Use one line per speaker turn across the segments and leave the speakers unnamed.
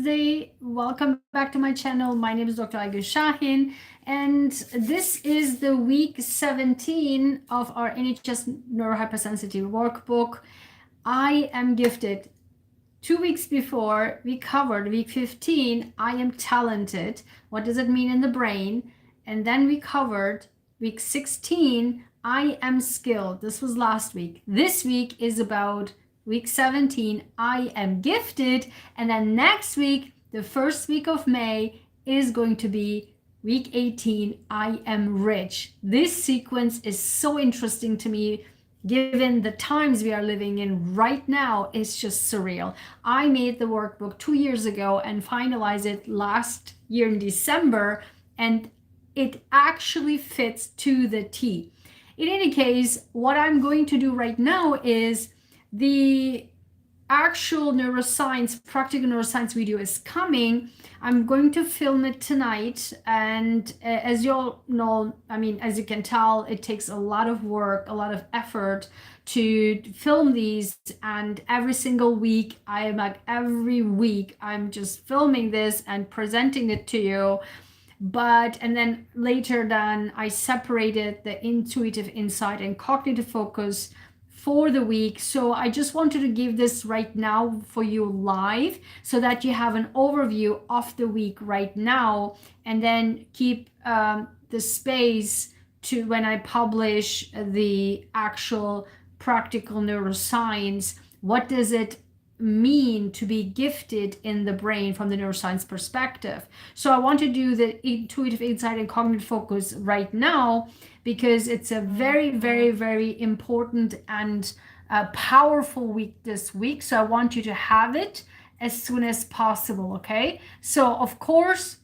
Wednesday. Welcome back to my channel. My name is Dr. Ayguen Sahin, and this is the week 17 of our NHS neuro-hypersensitivity workbook. I am gifted. 2 weeks before, we covered week 15, I am talented. What does it mean in the brain? And then we covered week 16, I am skilled. This was last week. This week is about week 17, I am gifted. And then next week, the first week of May, is going to be week 18, I am rich. This sequence is so interesting to me, given the times we are living in right now. It's just surreal. I made the workbook 2 years ago and finalized it last year in December, and it actually fits to the T. In any case, what I'm going to do right now is the actual neuroscience, practical neuroscience video is coming. I'm going to film it tonight, and as you all know, I mean, as you can tell, it takes a lot of work, a lot of effort to film these, and every single week, every week, I'm just filming this and presenting it to you. And then later then I separated the intuitive insight and cognitive focus for the week. So I just wanted to give this right now for you live so that you have an overview of the week right now, and then keep the space to when I publish the actual practical neuroscience. What does it mean to be gifted in the brain from the neuroscience perspective? So I want to do the intuitive insight and cognitive focus right now because it's a very, very, very important and powerful week this week. So I want you to have it as soon as possible, okay? So of course,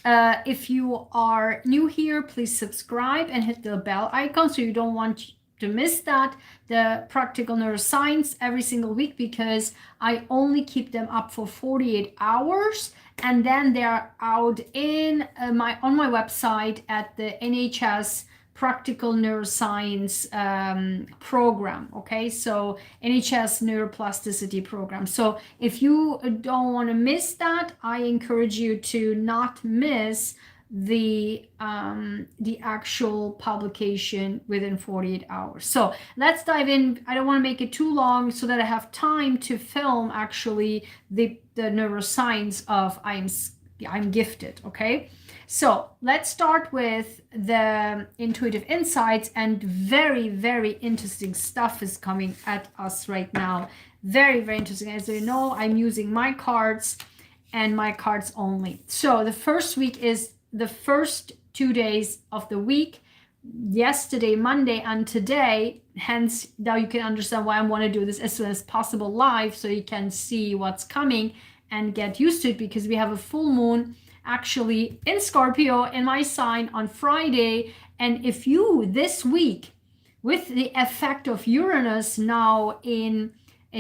if you are new here, please subscribe and hit the bell icon so you don't want to miss that, the practical neuroscience every single week, because I only keep them up for 48 hours, and then they are out in on my website at the NHS practical neuroscience program. Okay, so NHS neuroplasticity program. So if you don't want to miss that, I encourage you to not miss the actual publication within 48 hours. So let's dive in. I don't want to make it too long so that I have time to film actually the neuroscience of I'm gifted. Okay, so let's start with the intuitive insights, and very, very interesting stuff is coming at us right now. Very, very interesting. As you know, I'm using my cards and my cards only. So the first week is the first 2 days of the week, yesterday, Monday, and today. Hence, now you can understand why I want to do this as soon as possible live, so you can see what's coming and get used to it, because we have a full moon actually in Scorpio in my sign on Friday. And if you this week, with the effect of Uranus now in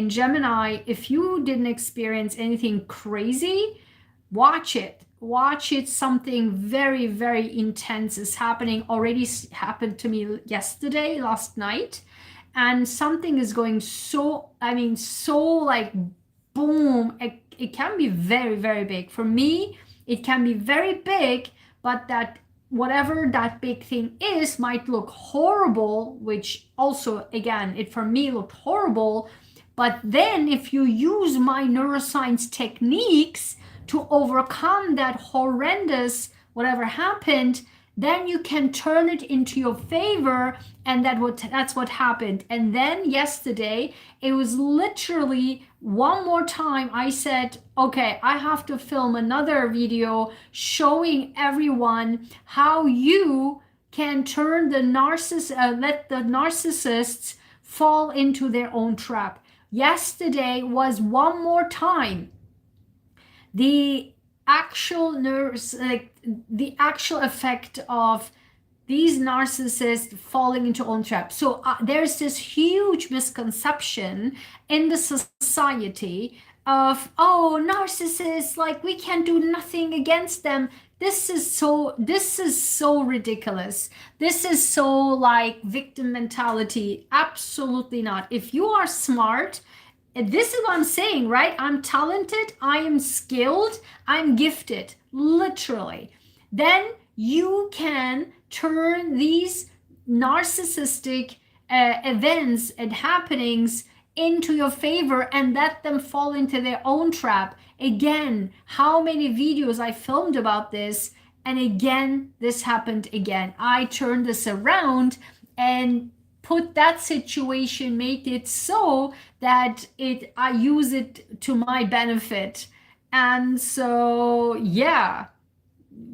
Gemini, if you didn't experience anything crazy, watch it. Something very, very intense is happening. Already happened to me yesterday, last night, and something is going so like boom. It can be very, very big. For me, it can be very big, but that whatever that big thing is might look horrible, which also, again, it for me looked horrible. But then if you use my neuroscience techniques to overcome that horrendous whatever happened, then you can turn it into your favor, and that's what happened. And then yesterday, it was literally one more time I said, okay, I have to film another video showing everyone how you can turn the let the narcissists fall into their own trap. Yesterday was one more time the actual the actual effect of these narcissists falling into own trap. So there's this huge misconception in the society of, oh, narcissists, like we can do nothing against them. This is so ridiculous. This is so like victim mentality. Absolutely not. If you are smart, this is what I'm saying, right? I'm talented, I am skilled, I'm gifted, literally. Then you can turn these narcissistic events and happenings into your favor and let them fall into their own trap. Again, how many videos I filmed about this, and again, this happened again. I turned this around and put that situation, make it so that I use it to my benefit. And so, yeah,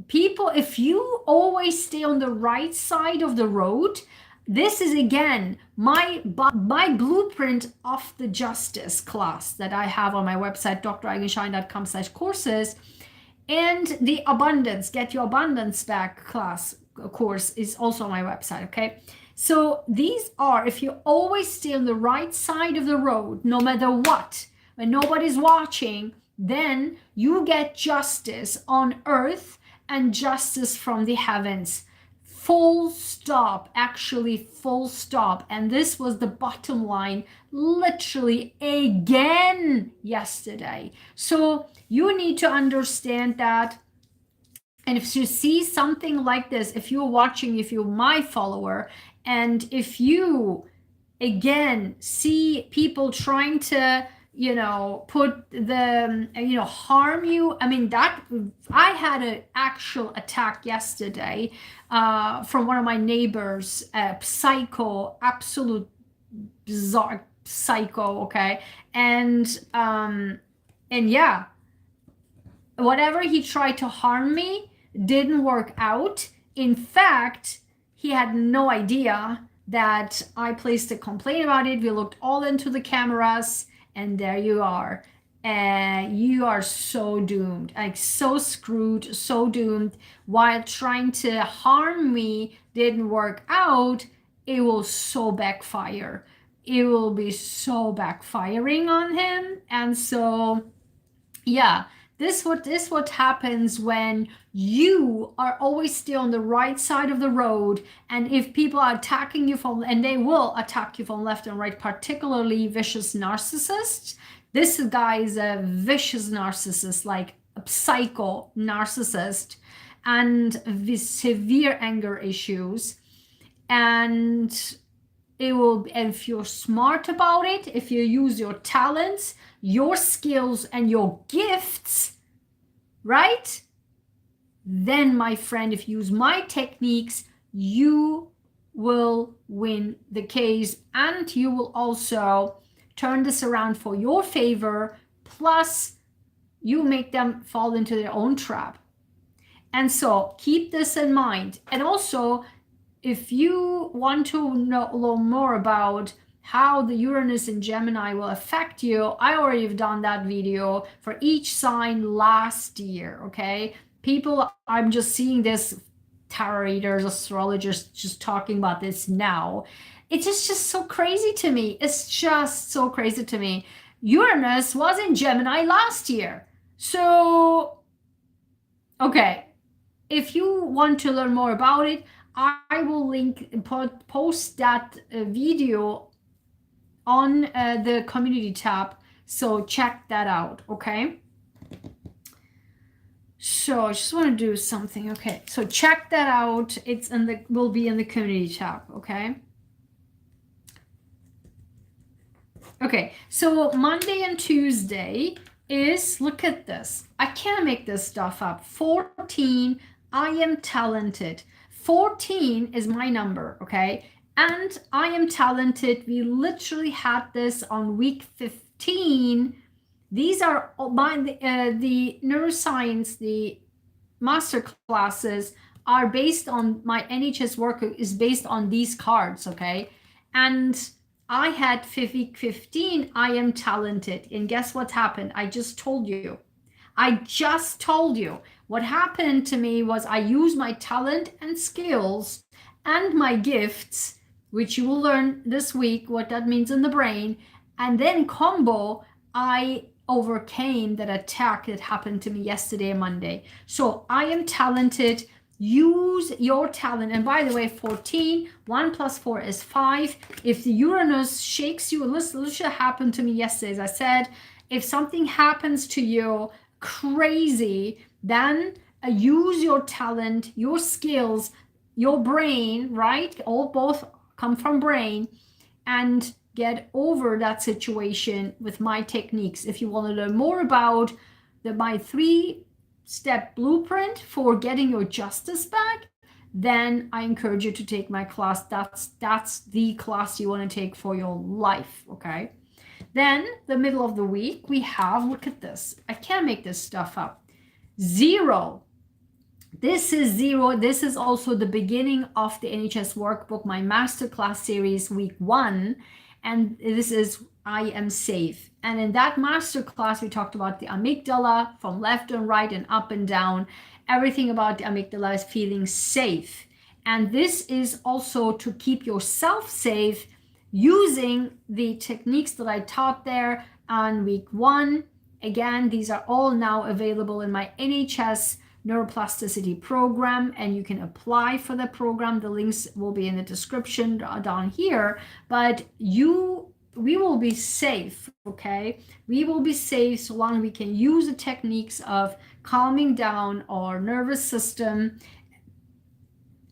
people, if you always stay on the right side of the road, this is again my blueprint of the justice class that I have on my website, draigenshine.com/courses. And the abundance, get your abundance back class course is also on my website. Okay, so these are, if you always stay on the right side of the road, no matter what, when nobody's watching, then you get justice on earth and justice from the heavens. Full stop, actually full stop. And this was the bottom line, literally again yesterday. So you need to understand that. And if you see something like this, if you're watching, if you're my follower, and if you again see people trying to, put the, harm you. I mean, that I had an actual attack yesterday from one of my neighbors, psycho, absolute bizarre psycho. Okay. And yeah, whatever he tried to harm me didn't work out. In fact, he had no idea that I placed a complaint about it. We looked all into the cameras, and there you are. And you are so doomed, like so screwed, so doomed. While trying to harm me didn't work out, it will so backfire. It will be so backfiring on him. And so, yeah, this what happens when you are always still on the right side of the road. And if people are attacking you from, and they will attack you from left and right, particularly vicious narcissists. This guy is a vicious narcissist, like a psycho narcissist, and with severe anger issues. And it will, if you're smart about it, if you use your talents, your skills, and your gifts, right? Then, my friend, if you use my techniques, you will win the case, and you will also turn this around for your favor. Plus, you make them fall into their own trap. And so keep this in mind. And also, if you want to know a little more about how the Uranus in Gemini will affect you, I already have done that video for each sign last year. Okay, people, I'm just seeing this, tarot readers, astrologers just talking about this now. It's just so crazy to me. It's just so crazy to me. Uranus was in Gemini last year. So, okay, if you want to learn more about it, I will post that video on the community tab. So check that out, okay? So I just want to do something. Okay, so check that out. It's in the, will be in the community tab, okay? Okay, so Monday and Tuesday is, look at this. I can't make this stuff up. 14, I am talented. 14 is my number, okay? And I am talented. We literally had this on week 15. These are my, the neuroscience, the master classes are based on, my NHS work is based on these cards, okay? And I had week 15, I am talented. And guess what happened? I just told you. I just told you. What happened to me was I used my talent and skills and my gifts, which you will learn this week, what that means in the brain. And then combo, I overcame that attack that happened to me yesterday, Monday. So I am talented. use your talent. And by the way, 14, 1 plus 4 is 5. If the Uranus shakes you, this happened to me yesterday, as I said, if something happens to you crazy, then use your talent, your skills, your brain, right? Both come from brain, and get over that situation with my techniques. If you want to learn more about my 3-step blueprint for getting your justice back, then I encourage you to take my class. That's the class you want to take for your life, okay? Then the middle of the week, we have, look at this. I can't make this stuff up. 0. This is 0. This is also the beginning of the NHS workbook, my masterclass series, week 1. And this is I am safe. And in that masterclass, we talked about the amygdala from left and right and up and down. Everything about the amygdala is feeling safe. And this is also to keep yourself safe using the techniques that I taught there on week 1. Again, these are all now available in my NHS Neuroplasticity program, and you can apply for the program. The links will be in the description down here, but we will be safe, okay? We will be safe so long we can use the techniques of calming down our nervous system,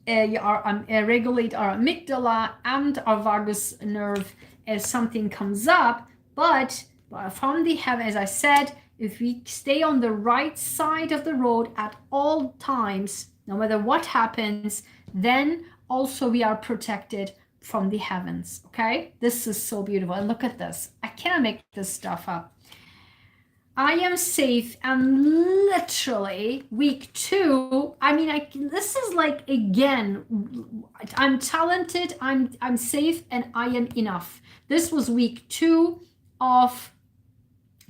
regulate our amygdala and our vagus nerve as something comes up. But from the heaven, as I said, if we stay on the right side of the road at all times, no matter what happens, then also we are protected from the heavens, okay? This is so beautiful. And look at this. I can't make this stuff up. I am safe, and literally week 2, I mean, this is like, again, I'm talented, I'm safe, and I am enough. This was week 2 of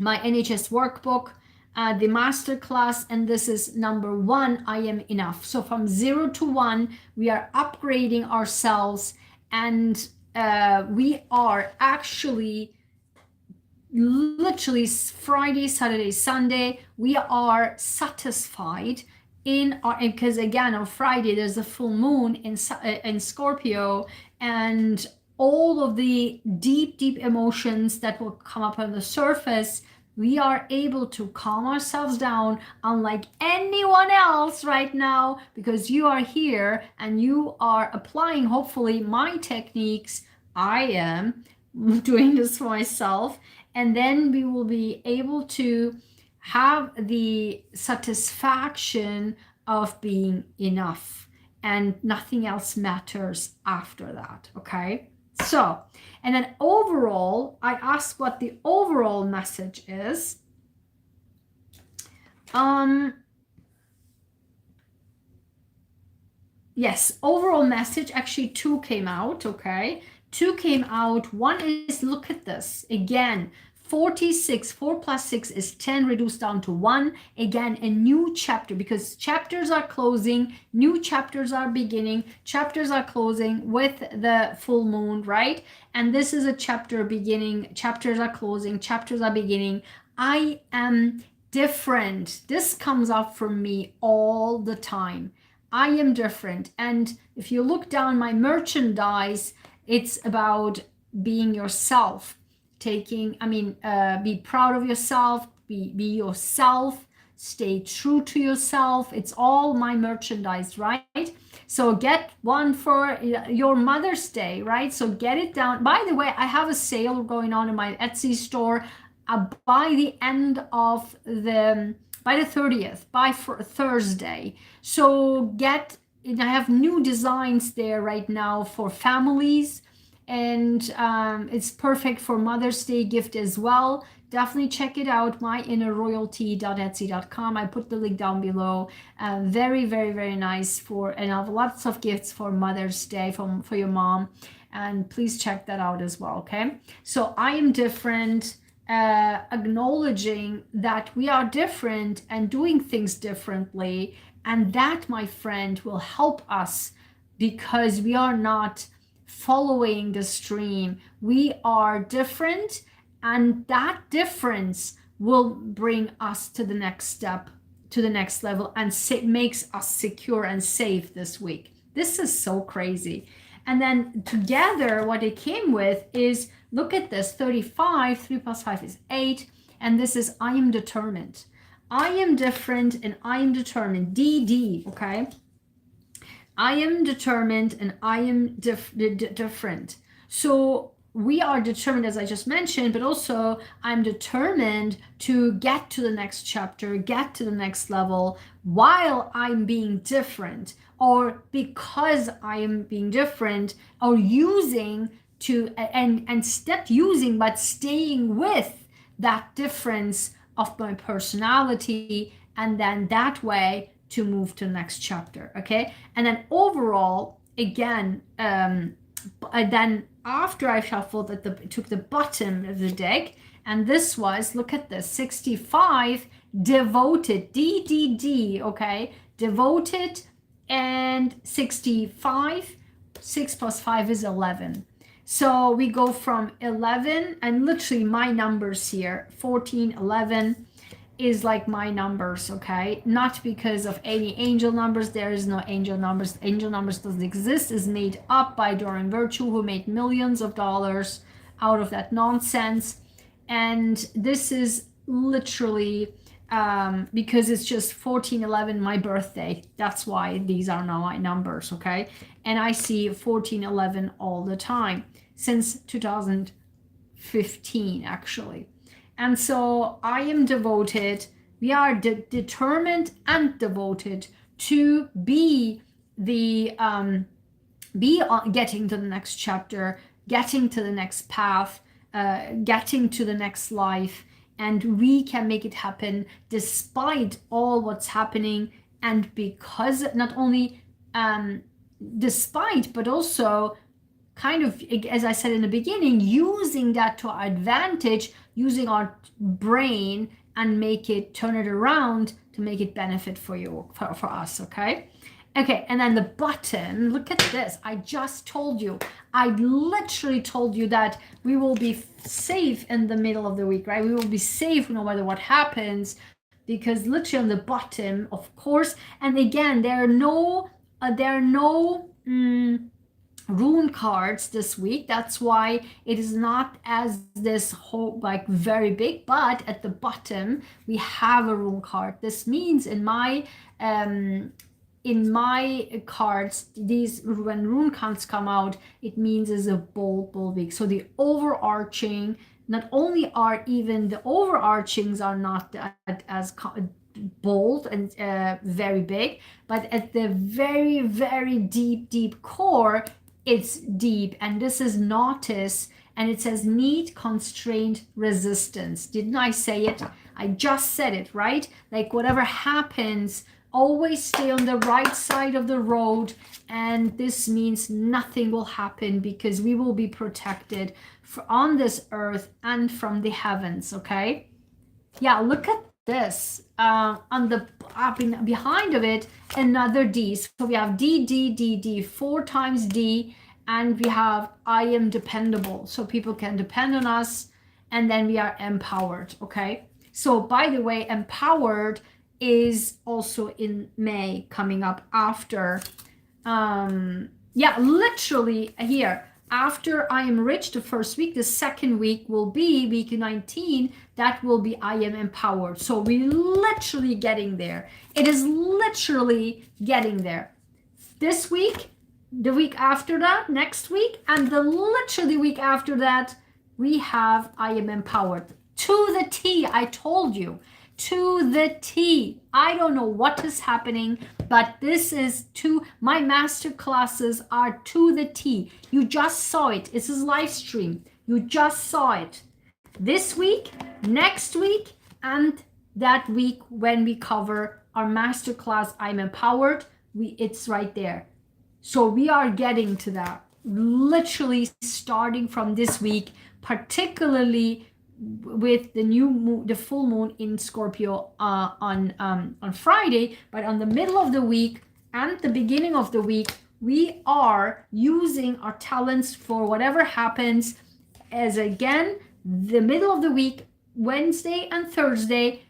my NHS workbook, the masterclass, and this is number 1, I am enough. So from 0 to 1, we are upgrading ourselves, and we are actually literally Friday, Saturday, Sunday, we are satisfied in our, because again, on Friday, there's a full moon in Scorpio, and all of the deep emotions that will come up on the surface, we are able to calm ourselves down unlike anyone else right now, because you are here and you are applying, hopefully, my techniques. I am doing this for myself, and then we will be able to have the satisfaction of being enough, and nothing else matters after that, okay? So, and then overall, I asked what the overall message is. Yes, overall message, actually 2 came out, okay? 2 came out. 1 is, look at this, again, 46, 4 plus 6 is 10, reduced down to 1. Again, a new chapter, because chapters are closing, new chapters are beginning, chapters are closing with the full moon, right? And this is a chapter beginning, chapters are closing, chapters are beginning. I am different. This comes up for me all the time. I am different. And if you look down my merchandise, it's about being yourself. Be proud of yourself, be yourself, stay true to yourself. It's all my merchandise, right? So get one for your Mother's Day, right? So get it down. By the way, I have a sale going on in my Etsy store by the 30th, by Thursday. So I have new designs there right now for families, and it's perfect for Mother's Day gift as well. Definitely check it out, myinnerroyalty.etsy.com. I put the link down below. Very, very, very nice and I have lots of gifts for Mother's Day for your mom. And please check that out as well, okay? So I am different, acknowledging that we are different and doing things differently. And that, my friend, will help us, because we are not following the stream. We are different, and that difference will bring us to the next step to the next level and makes us secure and safe this week. This is so crazy. And then together, what it came with is, look at this, 35, 3 plus 5 is 8. And this is, I am determined. I am different and I am determined. DD, okay? I am determined and I am different. So we are determined, as I just mentioned, but also I'm determined to get to the next chapter, get to the next level while I'm being different, or because I am being different, or using to, and step using, but staying with that difference of my personality, and then that way to move to the next chapter. Okay. And then overall, again, then after I shuffled took the bottom of the deck, and this was, look at this, 65, devoted, DDD, okay, devoted, and 65, 6 plus 5 is 11. So we go from 11, and literally my numbers here, 14, 11 is like my numbers, okay? Not because of any angel numbers. There is no angel numbers. Angel numbers doesn't exist. Is made up by Doreen Virtue, who made millions of dollars out of that nonsense. And this is literally because it's just 1411, my birthday. That's why these are now my numbers, okay? And I see 1411 all the time since 2015, actually. And so I am devoted. We are determined and devoted to be the getting to the next chapter, getting to the next path, getting to the next life, and we can make it happen despite all what's happening, and because not only despite, but also kind of, as I said in the beginning, using that to our advantage, using our brain and turn it around to make it benefit for us, okay? Okay, and then the bottom, look at this. I just told you, I literally told you that we will be safe in the middle of the week, right? We will be safe no matter what happens, because literally on the bottom, of course, and again, there are no rune cards this week. That's why it is not as this whole like very big, but at the bottom we have a rune card. This means in my cards, these, when rune cards come out, it means is a bold week. So the overarching, not only are even the overarchings are not as bold and very big, but at the very, very deep core, it's deep. And this is notice, and it says need, constraint, resistance. Didn't I say it? I just said it, right? Like whatever happens, always stay on the right side of the road. And this means nothing will happen, because we will be protected on this earth and from the heavens, okay? Yeah, look at this. On the behind of it, another D. So we have D, 4 times D, and we have I am dependable. So people can depend on us, and then we are empowered, okay? So by the way, empowered is also in May, coming up after. Yeah, literally here. After I am rich, the first week, the second week will be week 19. That will be I am empowered. So we're literally getting there. It is literally getting there. This week, the week after that, next week, and the literally week after that, we have I am empowered. To the T, I told you. To the T. I don't know what is happening, but this is my master classes are to the T. You just saw it. This is live stream. You just saw it. This week, next week, and that week when we cover our master class, I'm empowered, it's right there. So we are getting to that. Literally starting from this week, particularly with the full moon in Scorpio on Friday, but on the middle of the week and the beginning of the week, we are using our talents for whatever happens. As again, the middle of the week, Wednesday and Thursday,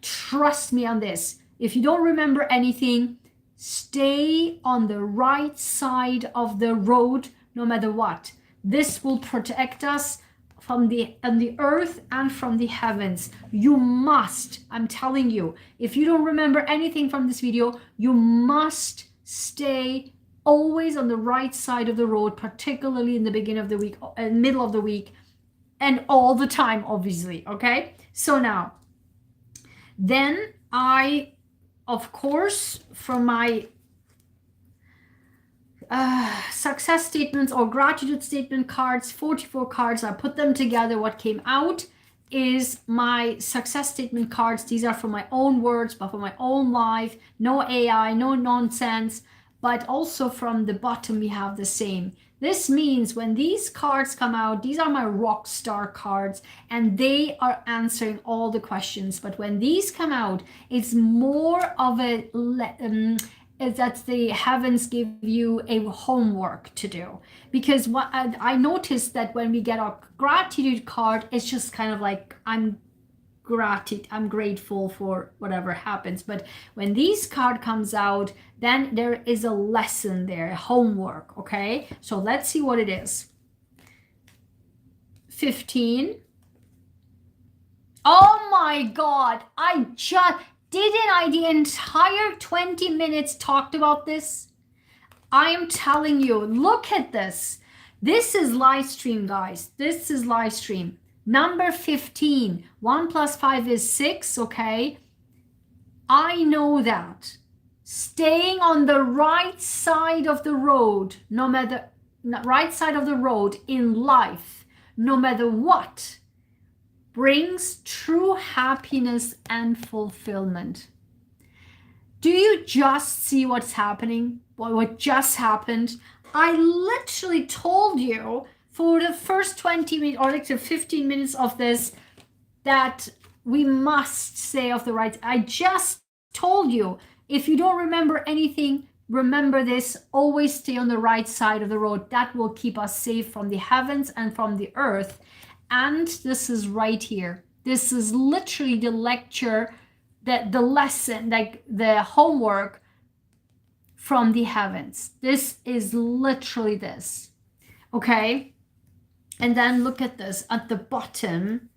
trust me on this. If you don't remember anything, stay on the right side of the road no matter what. This will protect us from the earth and from the heavens. You must, I'm telling you, if you don't remember anything from this video, you must stay always on the right side of the road, particularly in the beginning of the week, middle of the week, and all the time, obviously. Okay, so now then I, of course, from my success statements or gratitude statement cards, 44 cards, I put them together. What came out is my success statement cards. These are from my own words, but for my own life, no AI, no nonsense. But also from the bottom we have the same. This means when these cards come out, these are my rock star cards, and they are answering all the questions. But when these come out, it's more of a is that the heavens give you a homework to do. Because what I noticed that when we get our gratitude card, it's just kind of like I'm grateful for whatever happens. But when this card comes out, then there is a lesson there, homework. Okay, so let's see what it is. 15. Oh my God, didn't I the entire 20 minutes talked about this? I am telling you, look at this. This is live stream, guys. This is live stream. Number 15. 1 plus 5 is 6, okay? I know that. Staying on the right side of the road, right side of the road in life, no matter what, brings true happiness and fulfillment. Do you just see what's happening? What just happened? I literally told you for the first 20 minutes or like the 15 minutes of this that we must stay off the right. I just told you, if you don't remember anything, remember this, always stay on the right side of the road. That will keep us safe from the heavens and from the earth. And this is right here. This is literally the lecture, the lesson, like the homework from the heavens. This is literally this. Okay? And then look at this at the bottom.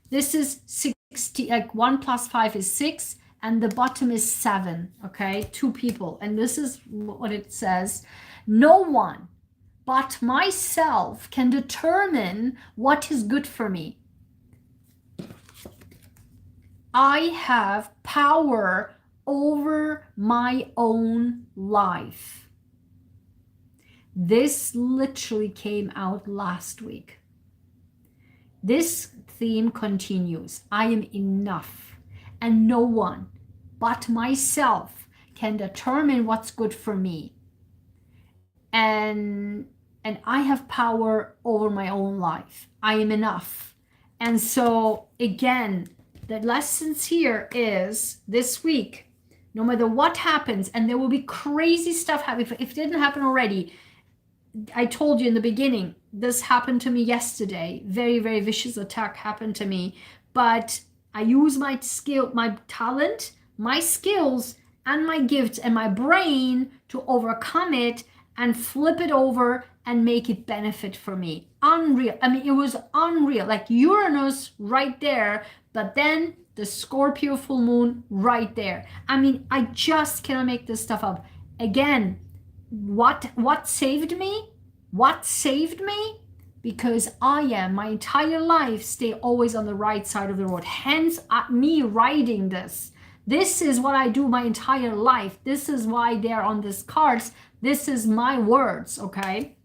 This is 60, like 1 plus 5 is 6, and the bottom is 7. Okay? 2 people. And this is what it says. No one but myself can determine what is good for me. I have power over my own life. This literally came out last week. This theme continues. I am enough, and no one but myself can determine what's good for me. And I have power over my own life. I am enough. And so again, the lessons here is this week, no matter what happens, and there will be crazy stuff happen. If it didn't happen already, I told you in the beginning, this happened to me yesterday. Very, very vicious attack happened to me. But I use my skill, my talent, my skills, and my gifts and my brain to overcome it and flip it over and make it benefit for me. Unreal. I mean, it was unreal. Like Uranus right there, but then the Scorpio full moon right there. I mean, I just cannot make this stuff up. Again, what saved me? What saved me? Because I am, my entire life, stay always on the right side of the road. Hence, me writing this. This is what I do my entire life. This is why they're on these cards. This is my words, okay?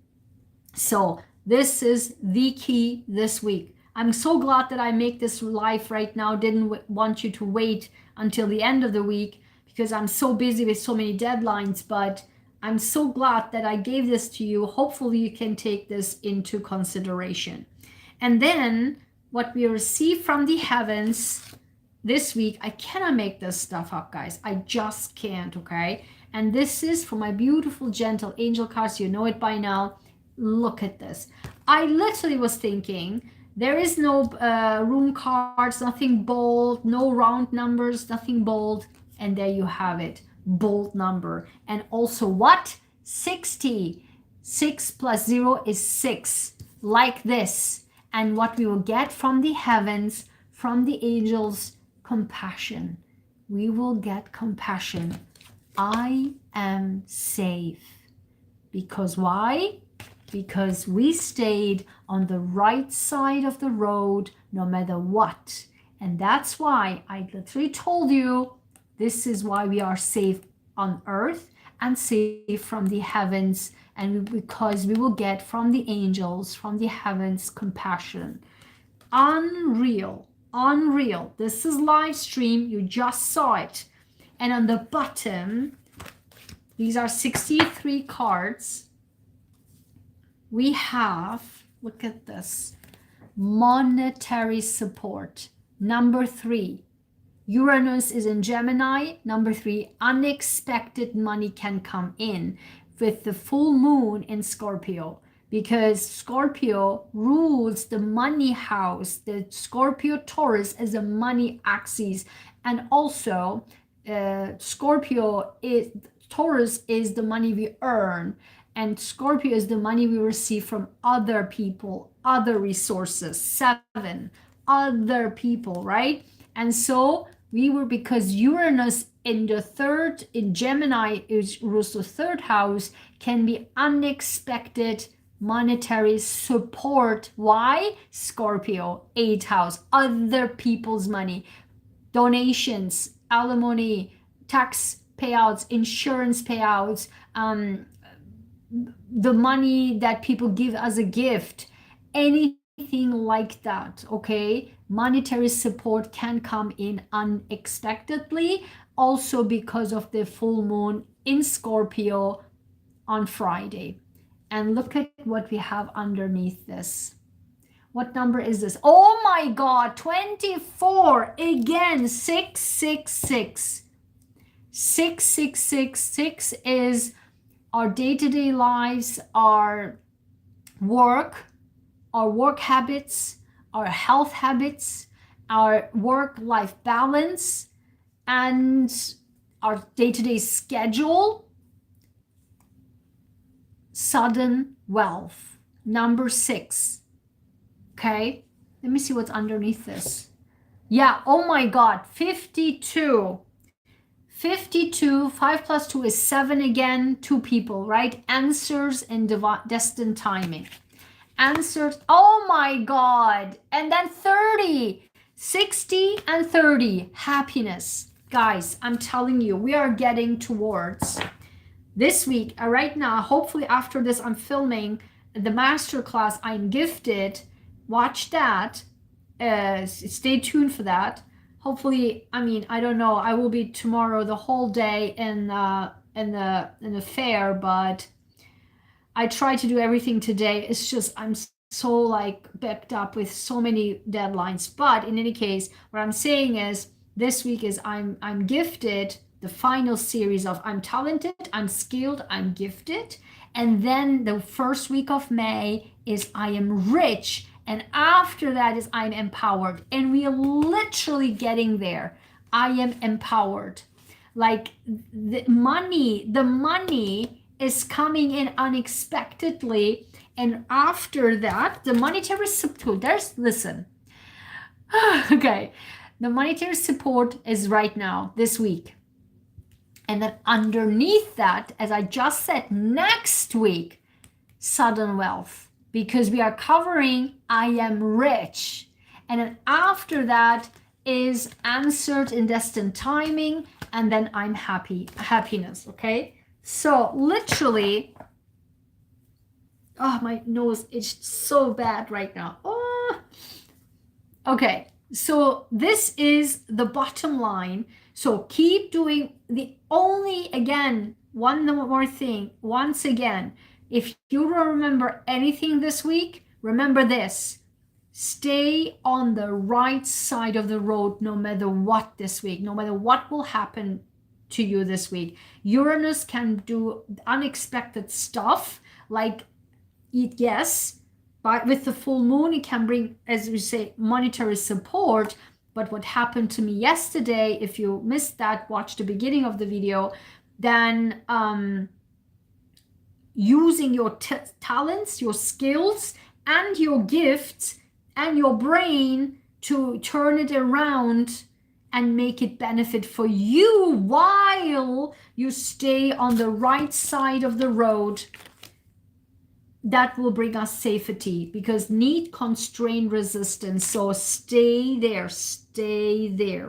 So this is the key this week. I'm so glad that I make this live right now. Didn't want you to wait until the end of the week because I'm so busy with so many deadlines, but I'm so glad that I gave this to you. Hopefully you can take this into consideration. And then what we receive from the heavens this week, I cannot make this stuff up, guys. I just can't, okay? And this is for my beautiful, gentle angel cards. You know it by now. Look at this. I literally was thinking There is no room cards, nothing bold, no round numbers, nothing bold. And there you have it, bold number. And also what? 60. 6 plus 0 is 6, like this. And what we will get from the heavens, from the angels, compassion. We will get compassion. I am safe. Because why? Because we stayed on the right side of the road no matter what. And that's why I literally told you this is why we are safe on earth and safe from the heavens, and because we will get from the angels, from the heavens, compassion. Unreal, unreal. This is live stream. You just saw it. And on the bottom, these are 63 cards. We have, look at this, monetary support. Number 3, Uranus is in Gemini. Number 3, unexpected money can come in with the full moon in Scorpio, because Scorpio rules the money house. The Scorpio Taurus is a money axis, and also Taurus is the money we earn, and Scorpio is the money we receive from other people, other resources. 7, other people, right? And so we were, because Uranus in Gemini rules the 3rd house, can be unexpected monetary support. Why? Scorpio, 8th house, other people's money, donations, alimony, tax payouts, insurance payouts, the money that people give as a gift, anything like that. Okay, monetary support can come in unexpectedly, also because of the full moon in Scorpio on Friday. And look at what we have underneath this. What number is this? Oh my God, 24. Again, 666. 6 is our day-to-day lives, our work habits, our health habits, our work-life balance, and our day-to-day schedule. Sudden wealth. Number 6. Okay, let me see what's underneath this. Yeah, oh my God, 52. 52, 5 plus 2 is 7 again, 2 people, right? Answers in destined timing. Answers, oh my God. And then 30, 60 and 30, happiness. Guys, I'm telling you, we are getting towards this week. Right now, hopefully after this, I'm filming the masterclass, I'm Gifted. Watch that. Stay tuned for that. Hopefully, I mean, I don't know. I will be tomorrow the whole day in the fair, but I try to do everything today. It's just I'm so like backed up with so many deadlines. But in any case, what I'm saying is this week is I'm Gifted, the final series of I'm talented, I'm skilled, I'm gifted, and then the first week of May is I am rich. And after that is I'm empowered. And we are literally getting there. I am empowered. Like the money is coming in unexpectedly. And after that, the monetary support, listen. Okay. The monetary support is right now, this week. And then underneath that, as I just said, next week, sudden wealth. Because we are covering I am rich. And then after that is answered in destined timing. And then I'm happy, happiness, okay? So literally, oh, my nose is so bad right now. Oh. Okay, so this is the bottom line. So keep doing again, one more thing, once again, if you don't remember anything this week, remember this. Stay on the right side of the road no matter what this week, no matter what will happen to you this week. Uranus can do unexpected stuff like eat yes, But with the full moon, it can bring, as we say, monetary support. But what happened to me yesterday, if you missed that, watch the beginning of the video, then using your talents, your skills, and your gifts, and your brain to turn it around and make it benefit for you while you stay on the right side of the road. That will bring us safety, because need, constraint, resistance. So stay there,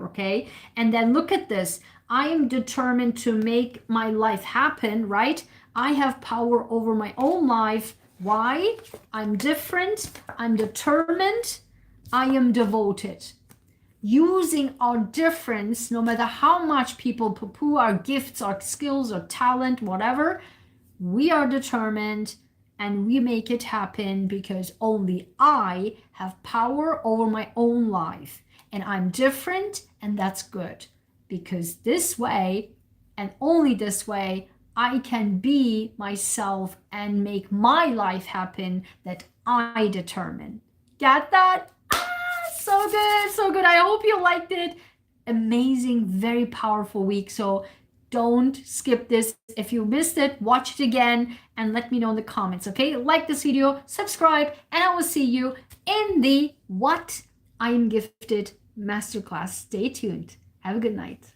okay? And then look at this. I am determined to make my life happen, right? I have power over my own life. Why? I'm different, I'm determined, I am devoted. Using our difference, no matter how much people poo-poo our gifts, our skills, our talent, whatever, we are determined and we make it happen, because only I have power over my own life. And I'm different, and that's good, because this way, and only this way, I can be myself and make my life happen that I determine. Got that? So good, so good. I hope you liked it. Amazing, very powerful week. So don't skip this. If you missed it, watch it again and let me know in the comments, okay? Like this video, subscribe, and I will see you in the What I Am Gifted Masterclass. Stay tuned. Have a good night.